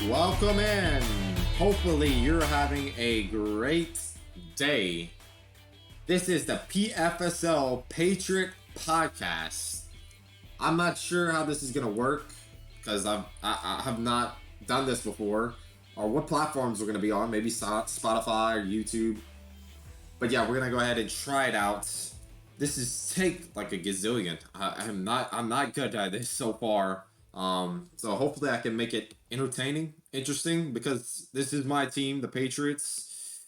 Welcome in. Hopefully, you're having a great day. This is the Pfsl Patriot podcast. I'm not sure how this is gonna work because I have not done this before, or what platforms we're gonna be on. Maybe Spotify or YouTube. But yeah, we're gonna go ahead and try it out. This is take like a gazillion. I'm not good at this so far. So hopefully I can make it entertaining, interesting, because this is my team, the Patriots,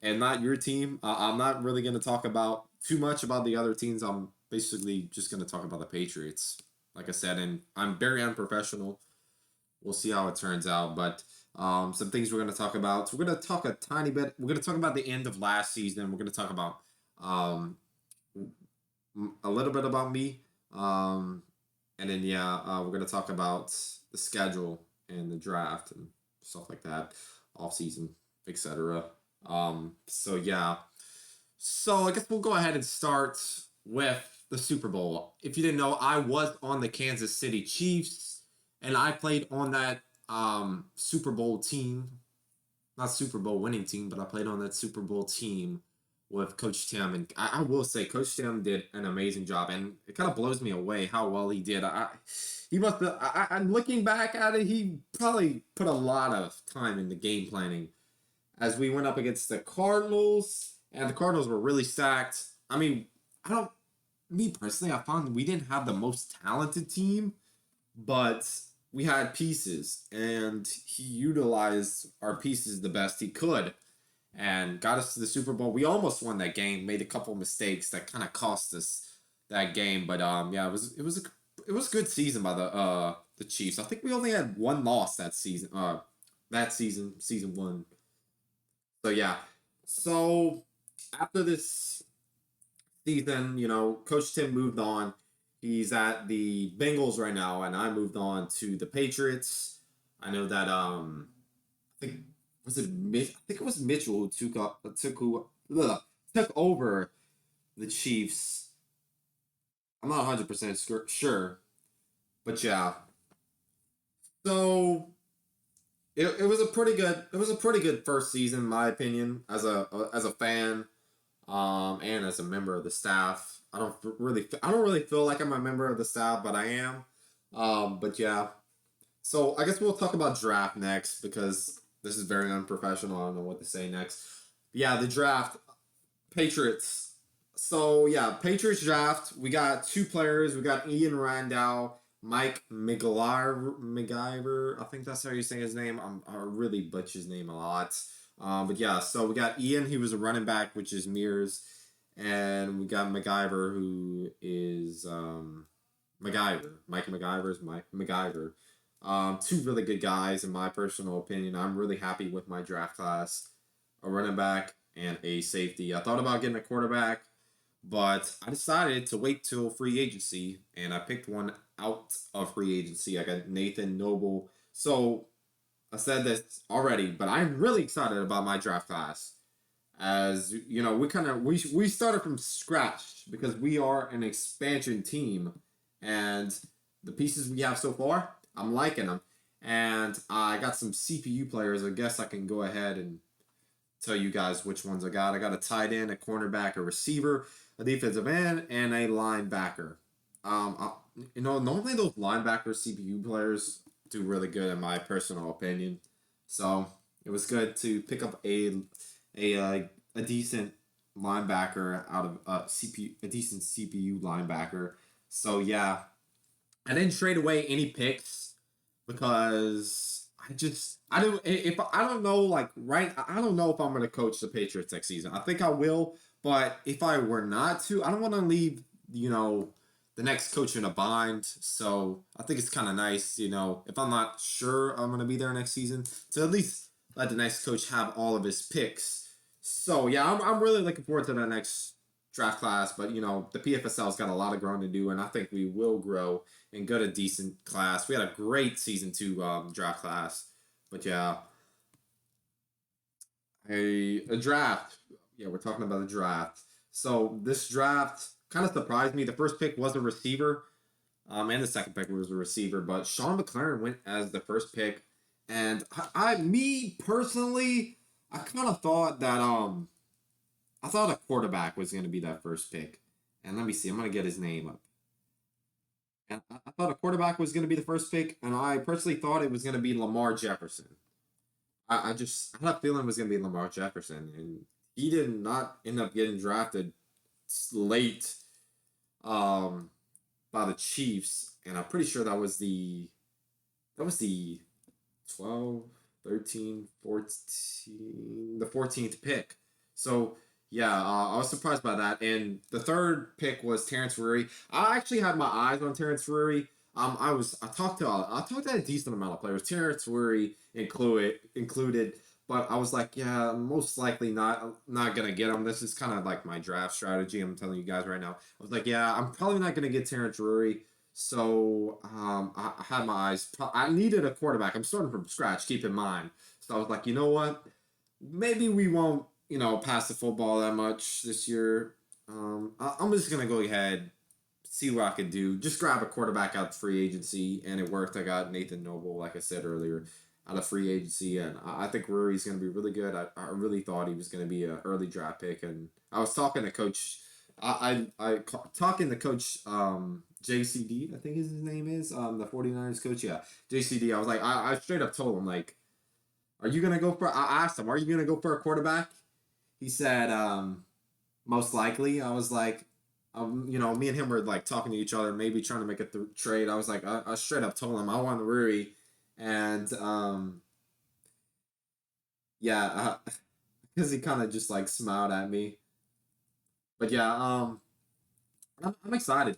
and not your team. I'm not really gonna talk about too much about the other teams. I'm basically just gonna talk about the Patriots, like I said, and I'm very unprofessional. We'll see how it turns out, but some things we're going to talk about. So we're going to talk a tiny bit. We're going to talk about the end of last season. We're going to talk about um, a little bit about me. And then, we're going to talk about the schedule and the draft and stuff like that, off season, etc. So, yeah. So, I guess we'll go ahead and start with the Super Bowl. If you didn't know, I was on the Kansas City Chiefs, and I played on that Super Bowl team, not Super Bowl winning team, but I played on that Super Bowl team with Coach Tim. And I will say, Coach Tim did an amazing job, and it kind of blows me away how well he did. He must have, I'm looking back at it, he probably put a lot of time into game planning as we went up against the Cardinals, and the Cardinals were really stacked. I mean, me personally, I found we didn't have the most talented team, but we had pieces, and he utilized our pieces the best he could and got us to the Super Bowl. We almost won that game, made a couple mistakes that kind of cost us that game, but it was a good season by the Chiefs. I think we only had one loss that season. Season one. So yeah. So after this season, Coach Tim moved on. He's at the Bengals right now, and I moved on to the Patriots. I know that I think I think it was Mitchell who took over the Chiefs. I'm not 100% sure, but yeah. So it was a pretty good first season in my opinion as a fan, and as a member of the staff. I don't really feel like I'm a member of the staff, but I am. But yeah. So I guess we'll talk about draft next because this is very unprofessional. I don't know what to say next. Yeah, the draft. Patriots. So yeah, Patriots draft. We got two players. We got Ian Randall, Mike McGyver. I think that's how you say his name. I really butcher his name a lot. But yeah, so we got Ian. He was a running back, which is Mears. And we got McGyver, who is MacGyver. Mike McGyver is Mike McGyver. Two really good guys, in my personal opinion. I'm really happy with my draft class. A running back and a safety. I thought about getting a quarterback, but I decided to wait till free agency, and I picked one out of free agency. I got Nathan Noble. So I said this already, but I'm really excited about my draft class. As we started from scratch because we are an expansion team, and the pieces we have so far, I'm liking them. And I got some CPU players. I guess I can go ahead and tell you guys which ones I got. I got a tight end, a cornerback, a receiver, a defensive end, and a linebacker. Normally those linebacker CPU players do really good in my personal opinion. So it was good to pick up a decent linebacker out of a decent CPU linebacker. So yeah, I didn't trade away any picks because I don't know I don't know if I'm gonna coach the Patriots next season. I think I will, but if I were not to, I don't want to leave the next coach in a bind. So I think it's kind of nice, if I'm not sure I'm gonna be there next season, to at least let the next coach have all of his picks. So yeah, I'm really looking forward to that next draft class. But the PFSL's got a lot of growing to do, and I think we will grow and get a decent class. We had a great season 2 draft class, but yeah, a draft. Yeah, we're talking about a draft. So this draft kind of surprised me. The first pick was a receiver, and the second pick was a receiver. But Sean McLaren went as the first pick, And me personally, I kind of thought that I thought a quarterback was going to be that first pick. And let me see, I'm going to get his name up. And I thought a quarterback was going to be the first pick, and I personally thought it was going to be Lamar Jefferson. I had a feeling it was going to be Lamar Jefferson, and he did not end up getting drafted late um, by the Chiefs, and I'm pretty sure that was the 12, 13, 14, the 14th pick. So yeah, I was surprised by that. And the third pick was Terrence Ferrari. I actually had my eyes on Terrence Ferrari. I talked to a decent amount of players. Terrence Ferrari included, but I was like, yeah, I'm most likely not gonna get him. This is kind of like my draft strategy. I'm telling you guys right now. I was like, yeah, I'm probably not gonna get Terrence Ferrari. So I had my eyes. I needed a quarterback. I'm starting from scratch. Keep in mind. So I was like, you know what? Maybe we won't, pass the football that much this year. I'm just gonna go ahead, see what I can do. Just grab a quarterback out of free agency, and it worked. I got Nathan Noble, like I said earlier, out of free agency, and I think Rory's gonna be really good. I really thought he was gonna be an early draft pick, and I was talking to Coach. Talking to Coach JCD, I think his name is the 49ers coach. Yeah, JCD. I was like, I straight up told him like, are you gonna go for? I asked him, are you gonna go for a quarterback? He said, most likely. I was like, me and him were like talking to each other, maybe trying to make a trade. I was like, I straight up told him I want Ruri, and yeah, because he kind of just like smiled at me. But yeah, I'm excited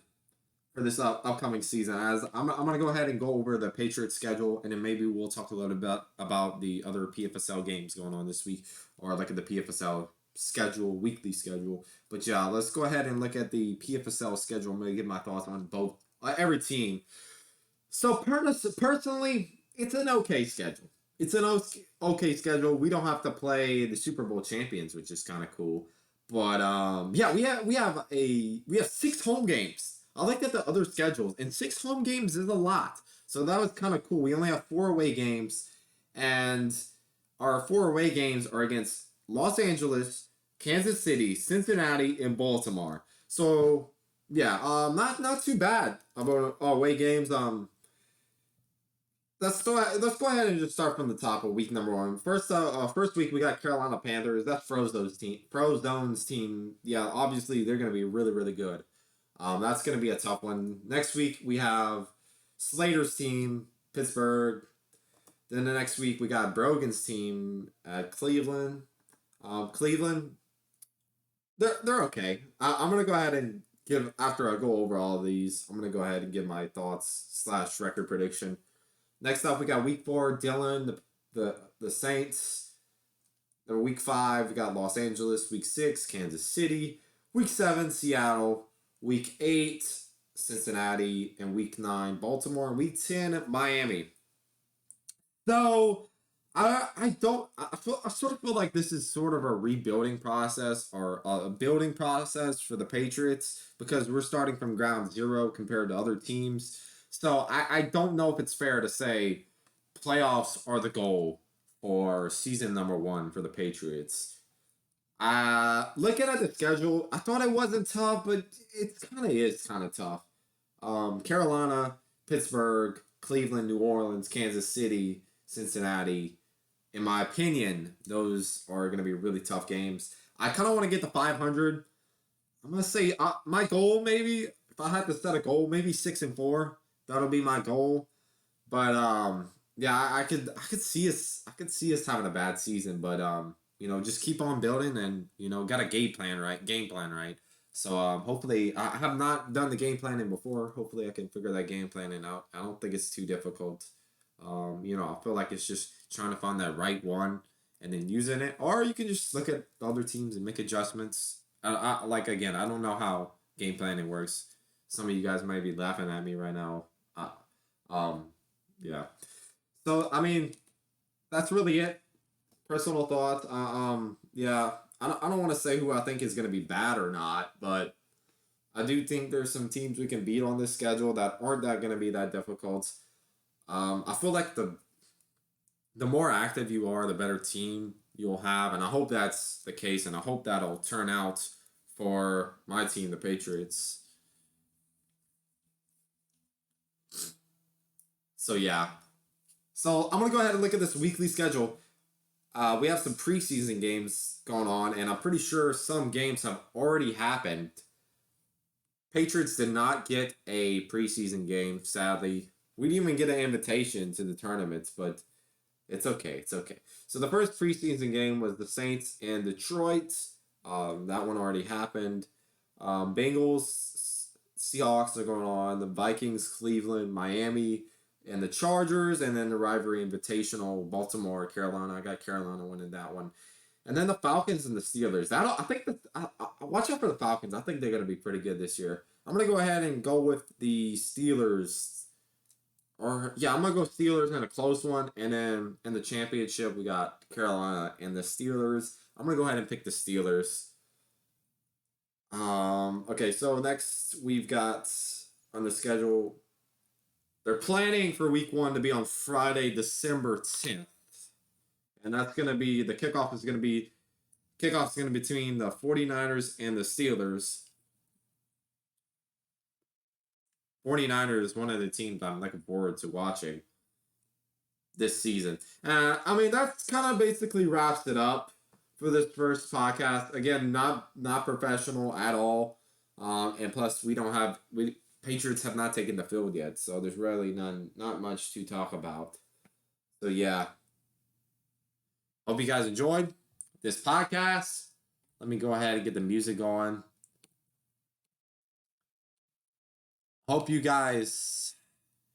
for this upcoming season. As I'm gonna go ahead and go over the Patriots schedule, and then maybe we'll talk a little bit about the other PFSL games going on this week, or like the PFSL schedule, weekly schedule. But yeah, let's go ahead and look at the PFSL schedule. I'm gonna give my thoughts on both every team. So personally, it's an okay schedule. It's an okay schedule. We don't have to play the Super Bowl champions, which is kind of cool. But yeah, we have 6 home games. I like that the other schedules and 6 home games is a lot. So that was kind of cool. We only have 4 away games, and our 4 away games are against Los Angeles, Kansas City, Cincinnati, and Baltimore. So yeah, not too bad about away games. Let's go ahead and just start from the top of week number one. First week we got Carolina Panthers. That's Frozone's team. Yeah, obviously they're gonna be really really good. That's gonna be a tough one. Next week we have Slater's team, Pittsburgh. Then the next week we got Brogan's team at Cleveland. Cleveland, they're okay. I'm gonna go ahead and give after I go over all of these. I'm gonna go ahead and give my thoughts slash record prediction. Next up, we got week 4, Dylan, the Saints. Then week 5, we got Los Angeles. Week 6, Kansas City. Week 7, Seattle. Week 8, Cincinnati. And week 9, Baltimore. Week 10, Miami. So I sort of feel like this is sort of a rebuilding process or a building process for the Patriots because we're starting from ground zero compared to other teams. So I don't know if it's fair to say playoffs are the goal for season number one for the Patriots. Looking at the schedule, I thought it wasn't tough, but it kind of is kind of tough. Carolina, Pittsburgh, Cleveland, New Orleans, Kansas City, Cincinnati. In my opinion, those are going to be really tough games. I kind of want to get to 500. I'm going to say my goal maybe, if I had to set a goal, maybe 6-4. That'll be my goal. But yeah, I could see us having a bad season, but just keep on building and got a game plan right. So hopefully I have not done the game planning before. Hopefully I can figure that game planning out. I don't think it's too difficult. I feel like it's just trying to find that right one and then using it, or you can just look at the other teams and make adjustments. Like again, I don't know how game planning works. Some of you guys might be laughing at me right now. Uh, um, yeah. So I mean, that's really it. Personal thoughts. Yeah. I don't want to say who I think is going to be bad or not, but I do think there's some teams we can beat on this schedule that aren't that going to be that difficult. I feel like the more active you are, the better team you'll have. And I hope that's the case. And I hope that'll turn out for my team, the Patriots. So, yeah. So, I'm going to go ahead and look at this weekly schedule. We have some preseason games going on, and I'm pretty sure some games have already happened. Patriots did not get a preseason game, sadly. We didn't even get an invitation to the tournaments, but it's okay. It's okay. So the first preseason game was the Saints in Detroit. That one already happened. Bengals, Seahawks are going on. The Vikings, Cleveland, Miami, and the Chargers, and then the rivalry invitational, Baltimore, Carolina. I got Carolina winning that one. And then the Falcons and the Steelers. I think watch out for the Falcons. I think they're going to be pretty good this year. I'm going to go ahead and go with the Steelers. I'm going to go Steelers in a close one. And then in the championship, we got Carolina and the Steelers. I'm going to go ahead and pick the Steelers. Okay, so next we've got on the schedule, they're planning for week 1 to be on Friday, December 10th. And that's going to be, the kickoff is going to be between the 49ers and the Steelers. 49ers, one of the teams I'm looking forward to watching this season. That's kind of basically wraps it up for this first podcast. Again, not professional at all. And plus, Patriots have not taken the field yet, so there's really not much to talk about. So yeah. Hope you guys enjoyed this podcast. Let me go ahead and get the music on. Hope you guys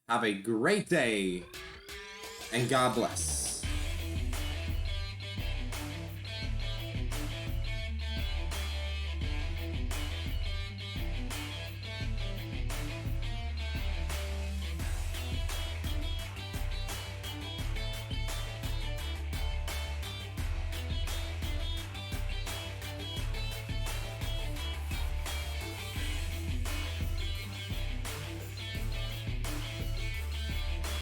have a great day, and God bless.